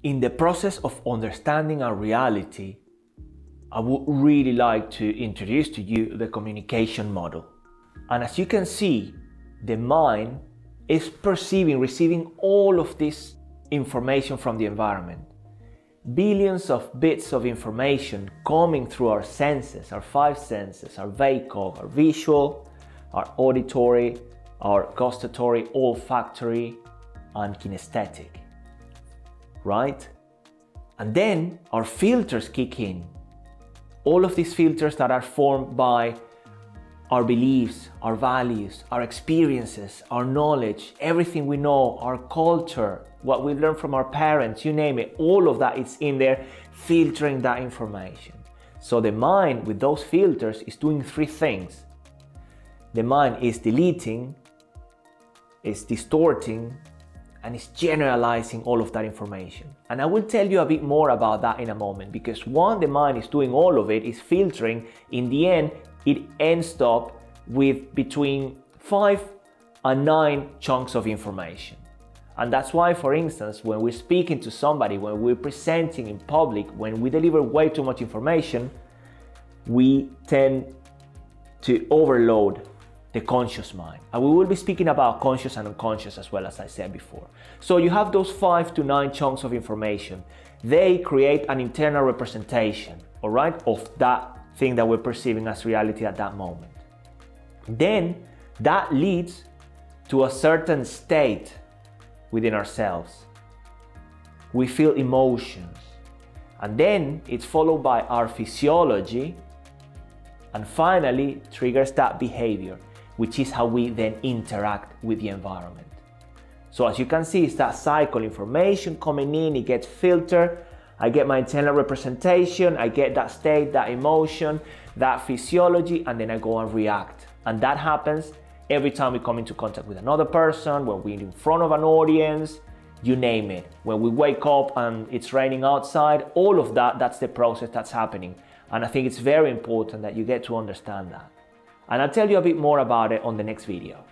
In the process of understanding our reality, I would really like to introduce to you the communication model. And as you can see, the mind is receiving all of this information from the environment. Billions of bits of information coming through our senses, our five senses, our VACOG, our visual, our auditory, our gustatory, olfactory, and kinesthetic, right? And then our filters kick in. All of these filters that are formed by our beliefs, our values, our experiences, our knowledge, everything we know, our culture, what we learn from our parents, you name it, all of that is in there filtering that information. So the mind with those filters is doing three things. The mind is deleting, is distorting, and is generalizing all of that information. And I will tell you a bit more about that in a moment, because one, the mind is doing all of it, is filtering. In the end, it ends up with between 5 and 9 chunks of information. And that's why, for instance, when we're speaking to somebody, when we're presenting in public, when we deliver way too much information, we tend to overload the conscious mind. And we will be speaking about conscious and unconscious as well, as I said before. So you have those 5 to 9 chunks of information. They create an internal representation, all right, of that thing that we're perceiving as reality at that moment. Then that leads to a certain state within ourselves. We feel emotions. And then it's followed by our physiology. And finally triggers that behavior, which is how we then interact with the environment. So as you can see, it's that cycle. Information coming in, it gets filtered, I get my internal representation, I get that state, that emotion, that physiology, and then I go and react. And that happens every time we come into contact with another person, when we're in front of an audience, you name it. When we wake up and it's raining outside, all of that, that's the process that's happening. And I think it's very important that you get to understand that. And I'll tell you a bit more about it on the next video.